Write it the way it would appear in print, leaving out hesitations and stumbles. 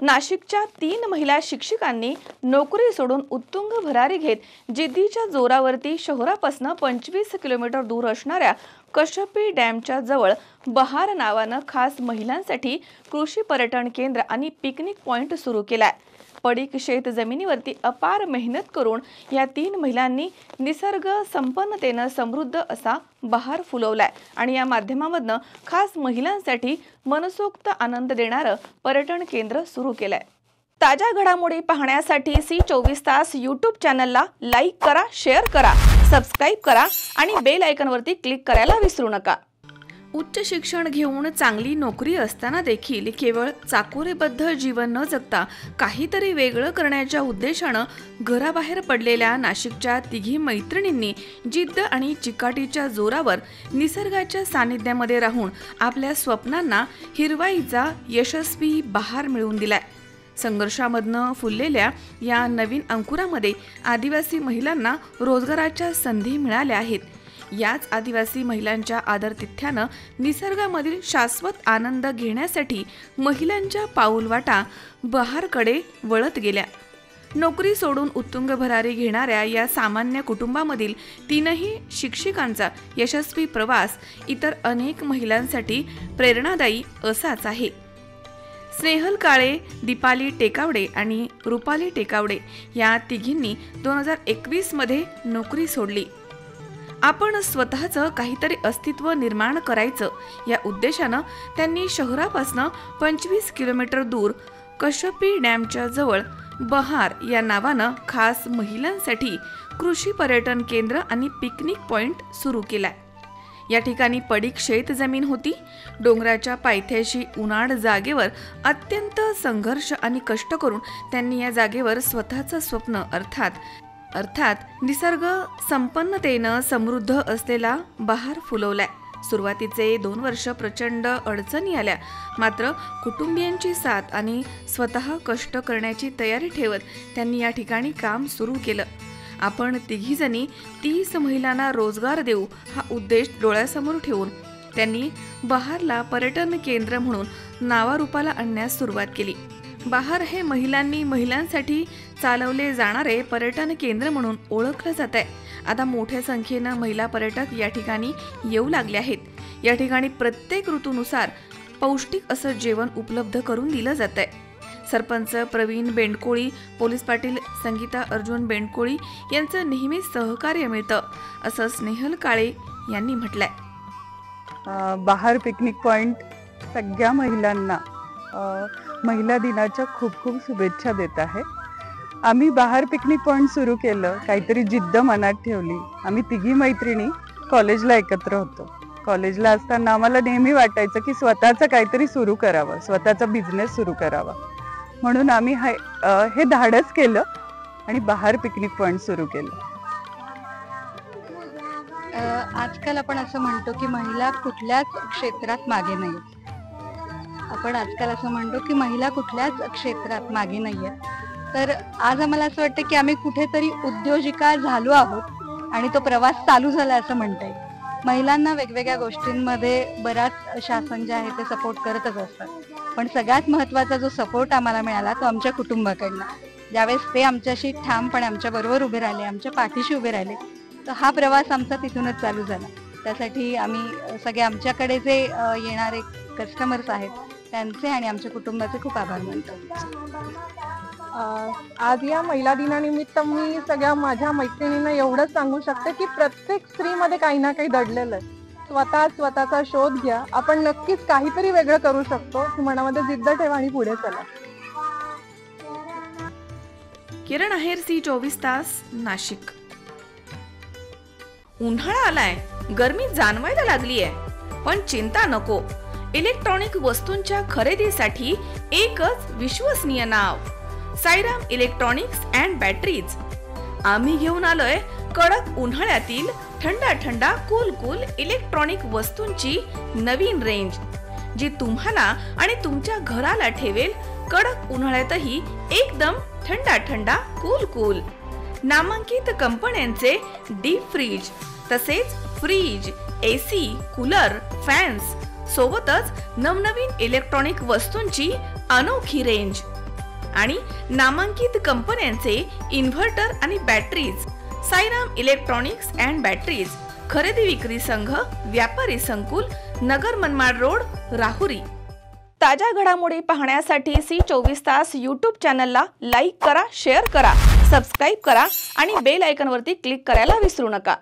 नाशिकच्या 3 महिला शिक्षिकांनी नोकरी सोडून उत्तुंग भरारी घेत जिद्दीच्या जोरावरती शहरापासून 25 किलोमीटर दूर असणाऱ्या कश्यपी डॅमच्या जवळ बहार नावानं खास महिलांसाठी कृषी पर्यटन केंद्र आणि पिकनिक पॉइंट सुरू केलाय। पडीक शेत जमिनीवरती अपार मेहनत करून या 3 महिलांनी निसर्ग संपन्नतेने समृद्ध असा बहार फुलवलाय आणि या माध्यमामधनं खास महिलांसाठी मनसोक्त आनंद देणारं पर्यटन केंद्र सुरू केलंय। ताज्या घडामोडी पाहण्यासाठी C24 तास YouTube चॅनलला लाईक करा, शेअर करा, सबस्क्राइब करा आणि बेल आयकॉनवरती क्लिक करायला विसरू नका। उच्च शिक्षण घेऊन चांगली नोकरी असताना देखील केवळ चाकोरीबद्ध जीवन न जगता काहीतरी वेगळं करण्याच्या उद्देशानं घराबाहेर पडलेल्या नाशिकच्या 3 मैत्रिणींनी जिद्द आणि चिकाटीच्या जोरावर निसर्गाच्या सानिध्यामध्ये राहून आपल्या स्वप्नांना हिरवाईचा यशस्वी बहार मिळवून दिलाय। संघर्षामधनं फुललेल्या या नवीन अंकुरामध्ये आदिवासी महिलांना रोजगाराच्या संधी मिळाल्या आहेत। याच आदिवासी महिलांच्या आदरातिथ्यानं निसर्गामधील शाश्वत आनंद घेण्यासाठी महिलांच्या पाऊलवाटा बहारकडे वळत गेल्या। नोकरी सोडून उत्तुंग भरारी घेणाऱ्या या सामान्य कुटुंबामधील 3ही शिक्षिकांचा यशस्वी प्रवास इतर अनेक महिलांसाठी प्रेरणादायी असाच आहे। स्नेहल काळे, दीपाली टेकावडे आणि रुपाली टेकावडे या तिघींनी 2021 मध्ये नोकरी सोडली। आपण स्वतःचं काहीतरी अस्तित्व निर्माण करायचं या उद्देशानं त्यांनी शहरापासून 25 किलोमीटर दूर कश्यपी डॅमच्या जवळ बहार या नावानं खास महिलांसाठी कृषी पर्यटन केंद्र आणि पिकनिक पॉइंट सुरू केलाय। या ठिकाणी पडीक शेत जमीन होती। डोंगराच्या पायथ्याशी उनाड जागेवर अत्यंत संघर्ष आणि कष्ट करून त्यांनी या जागेवर स्वतःचं स्वप्न अर्थात निसर्ग संपन्नतेनं समृद्ध असलेला बहार फुलवलाय। सुरुवातीचे 2 वर्ष प्रचंड अडचणी आल्या, मात्र कुटुंबियांची साथ आणि स्वतः कष्ट करण्याची तयारी ठेवत त्यांनी या ठिकाणी काम सुरू केलं। आपण 3 जणी 30 महिलांना रोजगार देऊ हा उद्देश डोळ्यासमोर ठेवून त्यांनी बहारला पर्यटन केंद्र म्हणून नावारूपाला आणण्यास सुरुवात केली। बहार हे महिलांसाठी चालवले जाणारे पर्यटन केंद्र म्हणून ओळखलं जात आहे। आता मोठ्या संख्येनं महिला पर्यटक या ठिकाणी येऊ लागले आहेत। या ठिकाणी प्रत्येक ऋतूनुसार पौष्टिक असं जेवण उपलब्ध करून दिलं जात आहे। सरपंच प्रवीण बेंडकोळी, पोलीस पाटील संगीता अर्जुन बेंडकोळी यांचं नेहमीच सहकार्य मिळतं असं स्नेहल काळे यांनी म्हटलंय। बहार पिकनिक पॉइंट सगळ्या महिलांना महिला दिनाच्या खूप खूप शुभेच्छा देत आहे। आम्ही बहार पिकनिक पॉइंट सुरू केलं, काहीतरी जिद्द मनात ठेवली। आम्ही 3 मैत्रिणी कॉलेजला एकत्र होतो। कॉलेजला असताना आम्हाला नेहमी वाटायचं की स्वतःचं काहीतरी सुरू करावं, स्वतःचा बिझनेस सुरू करावा, म्हणून आम्ही हे धाडस केलं आणि बहार पिकनिक पॉइंट सुरू केलं। आजकाल आपण असं म्हणतो की महिला कुठल्याच क्षेत्रात मागे नाहीत। आपण आजकाल असं म्हणतो की महिला कुठल्याच क्षेत्रात मागे नाहीयेत। तर आज आम्हाला असं वाटतं की आम्ही कुठेतरी उद्योजिका झालो आहोत आणि तो प्रवास चालू झाला असं म्हणता येईल। महिलांना वेगवेगळ्या गोष्टींमध्ये बराच शासन जे आहे ते सपोर्ट करतच असतात, पण सगळ्यात महत्त्वाचा जो सपोर्ट आम्हाला मिळाला तो आमच्या कुटुंबाकडनं। ज्यावेळेस ते आमच्याशी ठामपणे आमच्या बरोबर उभे राहिले, आमच्या पाठीशी उभे राहिले, तर हा प्रवास आमचा तिथूनच चालू झाला। त्यासाठी आम्ही सगळे आमच्याकडे जे येणारे कस्टमर्स आहेत त्यांचे आणि आमच्या कुटुंबाचे खूप आभार मानतो। आज या महिला दिनानिमित्त मी सगळ्या माझ्या मैत्रिणींना एवढंच सांगू शकते की प्रत्येक स्त्रीमध्ये काही ना काही दडलेलं आहे। स्वतःचा शोध घ्या, आपण नक्कीच काहीतरी वेगळं करू शकतो। मनामध्ये जिद्द ठेवा आणि पुढे चला। किरण आहेर, C24 तास, नाशिक। उन्हाळा आलाय, गरमी जाणवायला लागलीये, पण चिंता नको। इलेक्ट्रॉनिक वस्तूंच्या खरेदीसाठी एकच विश्वसनीय नाव, साईराम इलेक्ट्रॉनिक्स अँड बॅटरीज। आम्ही घेऊन आलोय कडक उन्हाळ्यातील थंडा कूल इलेक्ट्रॉनिक वस्तूंची नवीन रेंज, जी तुम्हाला आणि तुमच्या घराला ठेवेल कडक उन्हाळ्यातही एकदम थंडा कूल। नामांकित कंपन्यांचे डीप फ्रीज, तसेच फ्रीज, AC, कूलर, फॅन्स सोबतच नवनवीन इलेक्ट्रॉनिक वस्तूंची अनोखी रेंज। आणि नामांकित कंपन्यांचे इन्व्हर्टर आणि batteries Sairam electronics and batteries खरेदी विक्री संघ व्यापारी संकुल नगर मनमाड रोड राहुरी। ताज्या घडामोडी पाहण्यासाठी C24 तास यूट्यूब चॅनलला लाईक करा, शेअर करा, सबस्क्राईब करा आणि बेल आयकॉनवरती क्लिक करायला विसरू नका।